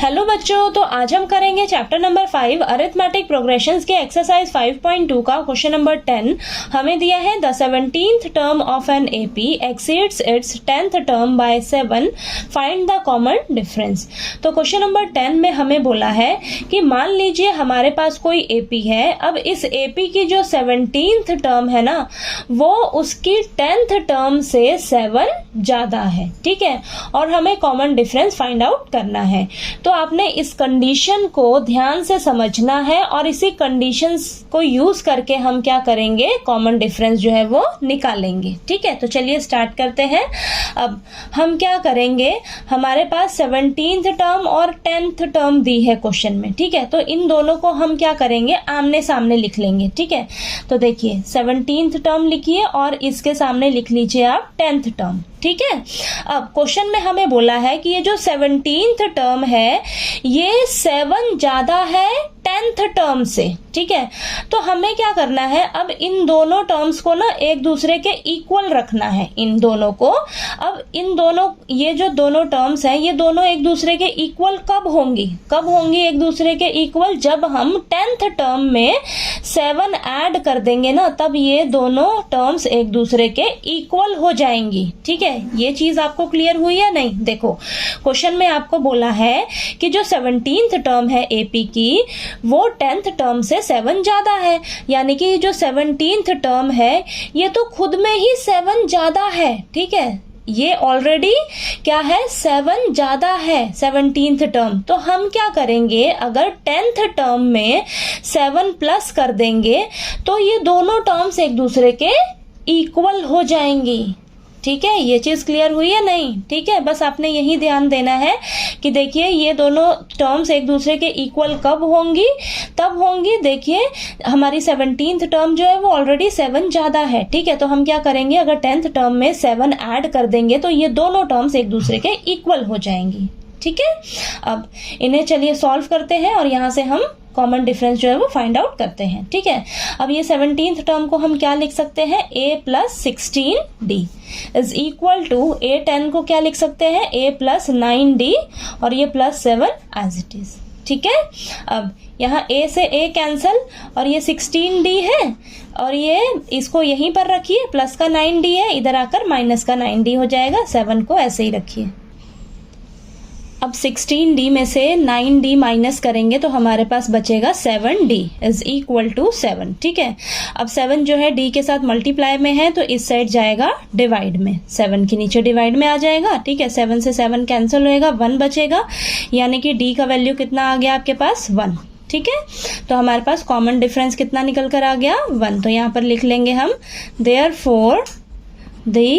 Hello बच्चों, तो आज हम करेंगे चैप्टर नंबर 5 अरिथमेटिक प्रोग्रेशंस के एक्सरसाइज 5.2 का क्वेश्चन नंबर 10। हमें दिया है the 17th term of an AP exceeds its 10th term by 7, find the common difference. तो क्वेश्चन नंबर 10 में हमें बोला है कि मान लीजिए हमारे पास कोई एपी है। अब इस एपी की जो 17th टर्म है ना, वो उसकी 10th टर्म से 7 ज्यादा है, ठीक है, और हमें कॉमन डिफरेंस फाइंड आउट करना है। तो आपने इस कंडीशन को ध्यान से समझना है और इसी कंडीशंस को यूज करके हम क्या करेंगे, कॉमन डिफरेंस जो है वो निकालेंगे। ठीक है, तो चलिए स्टार्ट करते हैं। अब हम क्या करेंगे, हमारे पास 17th टर्म और 10th टर्म दी है क्वेश्चन में, ठीक है, तो इन दोनों को हम क्या करेंगे, आमने सामने लिख लेंगे। ठीक है, तो देखिए 17th टर्म लिखिए और इसके सामने लिख लीजिए आप 10th टर्म। ठीक है, अब क्वेश्चन में हमें बोला है कि ये जो 17th टर्म है ये 7 ज्यादा है 10th टर्म से। ठीक है, तो हमें क्या करना है, अब इन दोनों टर्म्स को ना एक दूसरे के इक्वल रखना है, इन दोनों को। अब इन दोनों, ये जो दोनों टर्म्स हैं ये दोनों एक दूसरे के इक्वल कब होंगी, एक दूसरे के इक्वल जब हम 10th टर्म में 7 ऐड कर देंगे ना, तब ये दोनों टर्म्स एक दूसरे के इक्वल हो जाएंगी। ठीक है, ये चीज आपको क्लियर हुई या नहीं। देखो क्वेश्चन में आपको बोला है कि जो 17th टर्म है एपी की वो 10th टर्म से 7 ज्यादा है, यानी कि जो 17th टर्म है ये तो खुद में ही 7 ज्यादा है। ठीक है, ये ऑलरेडी क्या है, 7 ज्यादा है 17th टर्म। तो हम क्या करेंगे, अगर 10th टर्म में 7 प्लस कर देंगे तो ये दोनों टर्म्स एक दूसरे के इक्वल हो जाएंगी। ठीक है, ये चीज क्लियर हुई है नहीं। ठीक है, बस आपने यही ध्यान देना है कि देखिए ये दोनों टर्म्स एक दूसरे के इक्वल कब होंगी, तब होंगी, देखिए हमारी 17th टर्म जो है वो ऑलरेडी 7 ज्यादा है। ठीक है, तो हम क्या करेंगे, अगर 10th टर्म में 7 ऐड कर देंगे तो ये दोनों टर्म्स एक दूसरे के इक्वल हो जाएंगी। ठीक है, अब इन्हें चलिए सॉल्व करते हैं और यहाँ से हम कॉमन डिफरेंस जो है वो फाइंड आउट करते हैं। ठीक है, अब ये 17th टर्म को हम क्या लिख सकते हैं, a plus 16d is equal to a 10 को क्या लिख सकते हैं, a प्लस 9d और ये प्लस 7 एज इट इज। ठीक है, अब यहाँ a से a कैंसल और ये 16d है और ये इसको यहीं पर रखिए, प्लस का 9d है, इधर आकर माइनस का 9d हो जाएगा, 7 को ऐसे ही रखिए। अब 16d में से 9d माइनस करेंगे तो हमारे पास बचेगा 7d इज इक्वल टू 7। ठीक है, अब 7 जो है d के साथ मल्टीप्लाई में है तो इस साइड जाएगा डिवाइड में, 7 के नीचे डिवाइड में आ जाएगा। ठीक है, 7 से 7 कैंसिल होएगा, 1 बचेगा, यानी कि d का वैल्यू कितना आ गया आपके पास, 1। ठीक है, तो हमारे पास कॉमन डिफरेंस कितना निकल कर आ गया, 1। तो यहाँ पर लिख लेंगे हम therefore the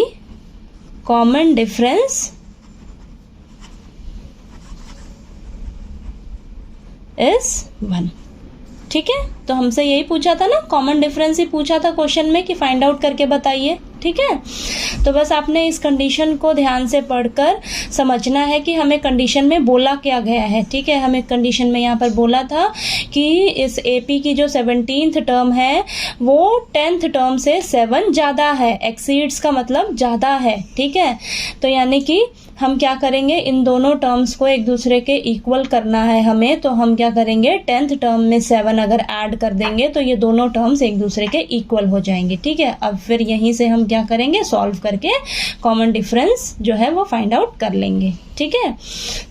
common difference is 1। ठीक है, तो हमसे यही पूछा था ना, कॉमन डिफरेंस ही पूछा था क्वेश्चन में कि फाइंड आउट करके बताइए। ठीक है, तो बस आपने इस कंडीशन को ध्यान से पढ़कर समझना है कि हमें कंडीशन में बोला क्या गया है। ठीक है, हमें कंडीशन में यहाँ पर बोला था कि इस एपी की जो 17th टर्म है वो 10th टर्म से 7 ज्यादा है, एक्सीड्स का मतलब ज्यादा है। ठीक है, तो यानी कि हम क्या करेंगे, इन दोनों टर्म्स को एक दूसरे के इक्वल करना है हमें, तो हम क्या करेंगे, 10th टर्म में 7 अगर ऐड कर देंगे तो ये दोनों टर्म्स एक दूसरे के इक्वल हो जाएंगे। ठीक है, अब फिर यहीं से हम क्या करेंगे, सॉल्व करके कॉमन डिफरेंस जो है वो फाइंड आउट कर लेंगे। ठीक है,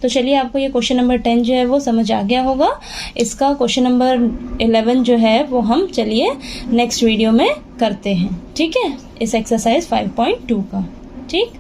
तो चलिए आपको ये क्वेश्चन नंबर 10 जो है वो समझ आ गया होगा। इसका क्वेश्चन नंबर 11 जो है वो हम चलिए नेक्स्ट वीडियो में करते हैं। ठीक है, इस एक्सरसाइज 5.2 का। ठीक।